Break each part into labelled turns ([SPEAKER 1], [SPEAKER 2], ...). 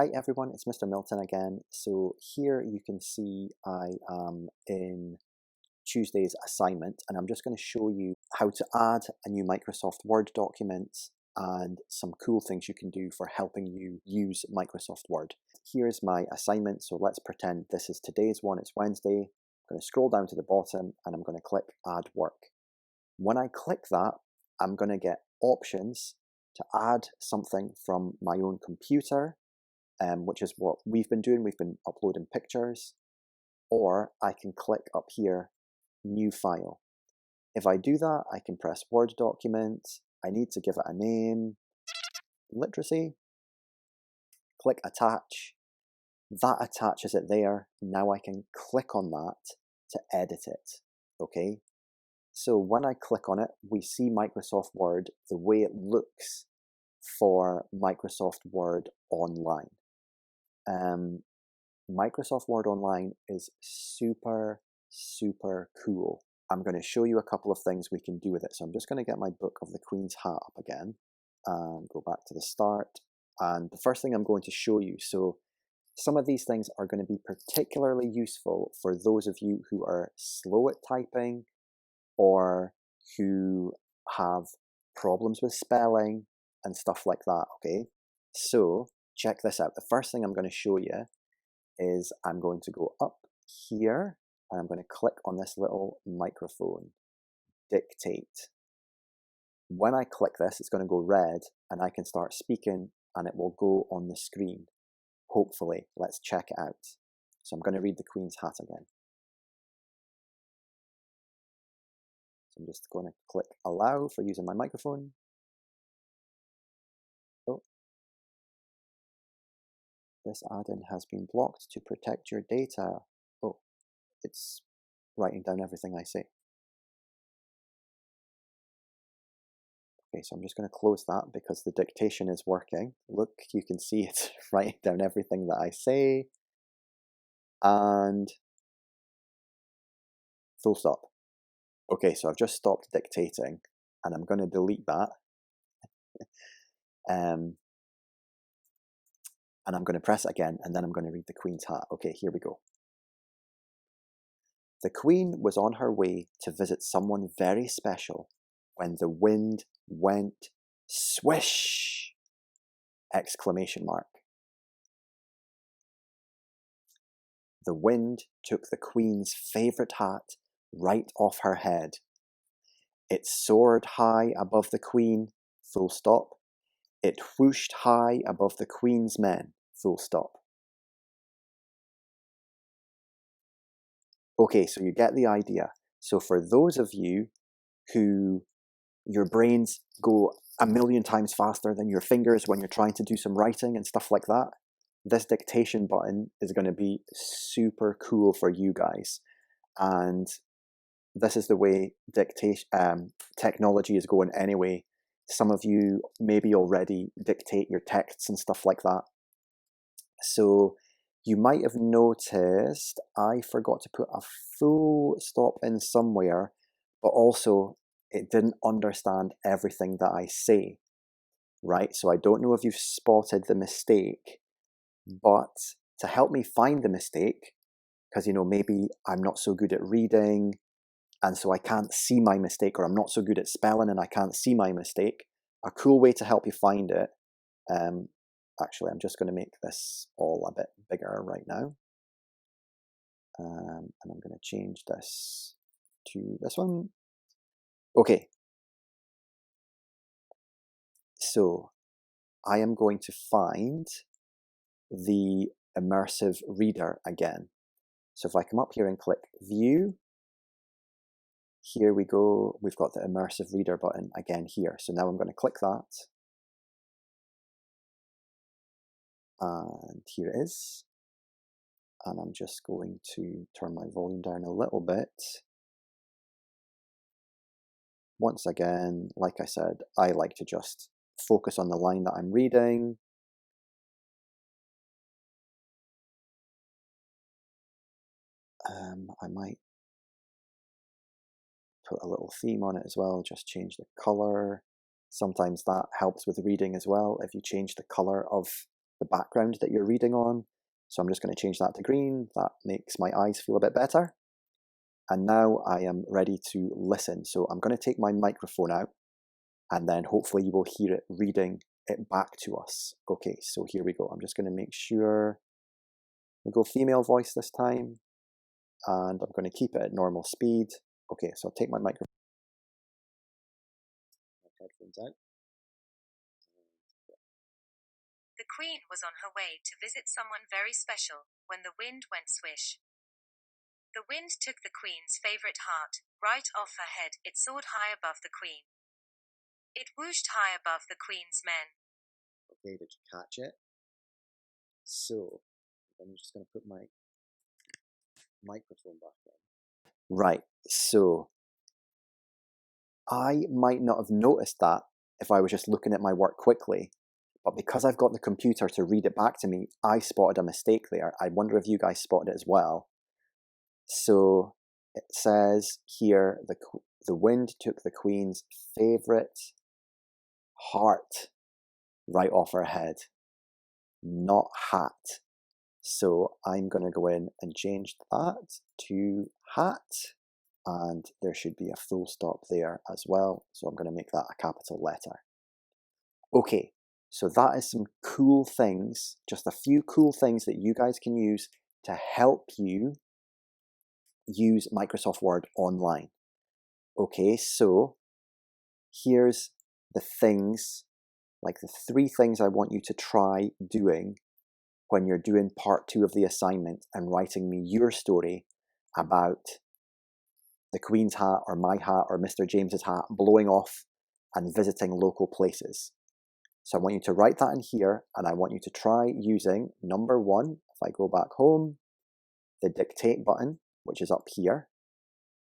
[SPEAKER 1] Hi everyone, it's Mr. Milton again. So here you can see I am in Tuesday's assignment, and I'm just going to show you how to add a new Microsoft Word document and some cool things you can do for helping you use Microsoft Word. Here's my assignment, so let's pretend this is today's one. It's Wednesday. I'm going to scroll down to the bottom and I'm going to click Add Work. When I click that, I'm going to get options to add something from my own computer, which is what we've been doing. We've been uploading pictures, or I can click up here, New File. If I do that, I can press Word Document. I need to give it a name, Literacy. Click Attach. That attaches it there. Now I can click on that to edit it, okay? So when I click on it, we see Microsoft Word the way it looks for Microsoft Word Online. Microsoft Word Online is super cool. I'm going to show you a couple of things we can do with it. So I'm just going to get my Book of the Queen's Hat up again and go back to the start. And the first thing I'm going to show you, so some of these things are going to be particularly useful for those of you who are slow at typing or who have problems with spelling and stuff like that, okay? So check this out. The first thing I'm going to show you is I'm going to go up here and I'm going to click on this little microphone, Dictate. When I click this, it's going to go red and I can start speaking and it will go on the screen. Hopefully, let's check it out. So I'm going to read the Queen's Hat again. So I'm just going to click Allow for using my microphone. Oh. This add-in has been blocked to protect your data. Oh, it's writing down everything I say. Okay, so I'm just going to close that because the dictation is working. Look, you can see it's writing down everything that I say. And full stop. Okay, so I've just stopped dictating and I'm going to delete that. And I'm going to press it again and then I'm going to read the Queen's Hat. Okay, here we go. The Queen was on her way to visit someone very special when the wind went swish! Exclamation mark. The wind took the Queen's favourite hat right off her head. It soared high above the Queen, full stop. It whooshed high above the Queen's men, full stop. Okay, so you get the idea. So for those of you who your brains go a million times faster than your fingers when you're trying to do some writing and stuff like that, this dictation button is going to be super cool for you guys. And this is the way technology is going anyway. Some of you maybe already dictate your texts and stuff like that. So you might have noticed I forgot to put a full stop in somewhere, but also it didn't understand everything that I say, right? So I don't know if you've spotted the mistake, but to help me find the mistake, because, you know, maybe I'm not so good at reading and so I can't see my mistake, or I'm not so good at spelling and I can't see my mistake, a cool way to help you find it, actually, I'm just going to make this all a bit bigger right now. And I'm going to change this to this one. Okay. So I am going to find the immersive reader again. So if I come up here and click View, here we go. We've got the immersive reader button again here. So now I'm going to click that. And here it is. And I'm just going to turn my volume down a little bit. Once again, like I said, I like to just focus on the line that I'm reading. I might put a little theme on it as well, just change the color. Sometimes that helps with reading as well, if you change the color of the background that you're reading on. So I'm just going to change that to green. That makes my eyes feel a bit better. And now I am ready to listen. So I'm going to take my microphone out, and then hopefully you will hear it reading it back to us. Okay, so here we go. I'm just going to make sure we go female voice this time, and I'm going to keep it at normal speed. Okay, so I'll take my microphone, my headphones out.
[SPEAKER 2] The Queen was on her way to visit someone very special when the wind went swish. The wind took the Queen's favorite heart right off her head. It soared high above the Queen. It whooshed high above the Queen's men.
[SPEAKER 1] Okay, did you catch it? So I'm just going to put my microphone back in. Right, so I might not have noticed that if I was just looking at my work quickly, but because I've got the computer to read it back to me, I spotted a mistake there. I wonder if you guys spotted it as well. So it says here, the wind took the Queen's favourite heart right off her head, not hat. So I'm going to go in and change that to hat, and there should be a full stop there as well. So I'm going to make that a capital letter. Okay, so that is some cool things, just a few cool things that you guys can use to help you use Microsoft Word online. Okay, so here's the things, like the 3 things I want you to try doing when you're doing part 2 of the assignment and writing me your story about the Queen's hat or my hat or Mr. James's hat blowing off and visiting local places. So I want you to write that in here, and I want you to try using number 1, if I go back home, the dictate button, which is up here.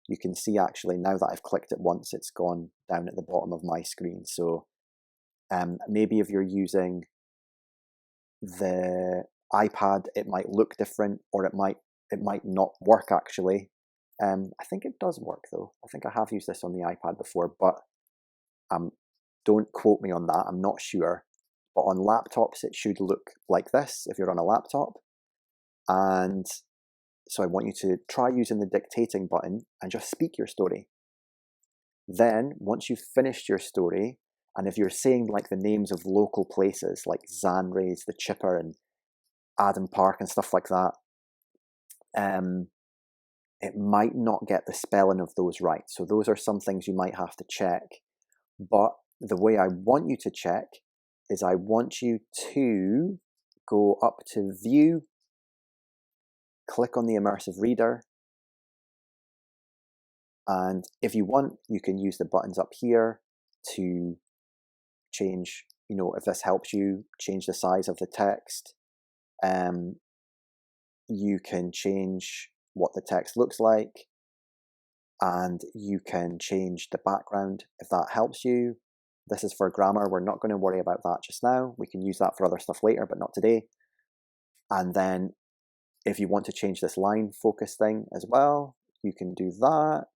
[SPEAKER 1] You can see actually now that I've clicked it once, it's gone down at the bottom of my screen. So maybe if you're using the iPad, it might look different, or it might not work actually. I think it does work though. I think I have used this on the iPad before, but don't quote me on that, I'm not sure. But on laptops, it should look like this if you're on a laptop. And so I want you to try using the dictating button and just speak your story. Then, once you've finished your story, and if you're saying like the names of local places like Zanrays, the Chipper, and Adam Park and stuff like that, it might not get the spelling of those right. So those are some things you might have to check. But the way I want you to check is I want you to go up to View, click on the Immersive Reader, and if you want, you can use the buttons up here to change, if this helps you, change the size of the text. You can change what the text looks like, and you can change the background if that helps you. This is for grammar. We're not going to worry about that just now. We can use that for other stuff later, but not today. And then if you want to change this line focus thing as well, you can do that.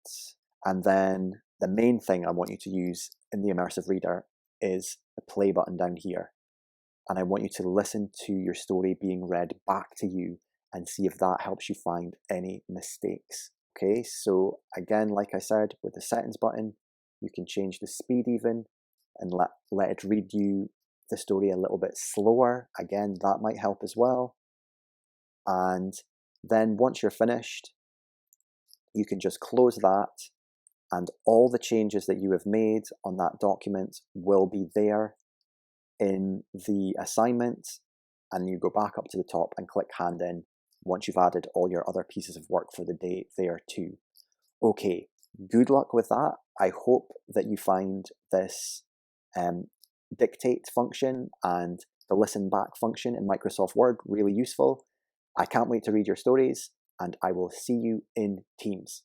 [SPEAKER 1] And then the main thing I want you to use in the Immersive Reader is the play button down here. And I want you to listen to your story being read back to you and see if that helps you find any mistakes. Okay, so again, like I said, with the settings button, you can change the speed even and let it read you the story a little bit slower. Again, that might help as well. And then once you're finished, you can just close that, and all the changes that you have made on that document will be there in the assignment, and you go back up to the top and click Hand In once you've added all your other pieces of work for the day there too. Okay, good luck with that. I hope that you find this dictate function and the listen back function in Microsoft Word really useful. I can't wait to read your stories, and I will see you in Teams.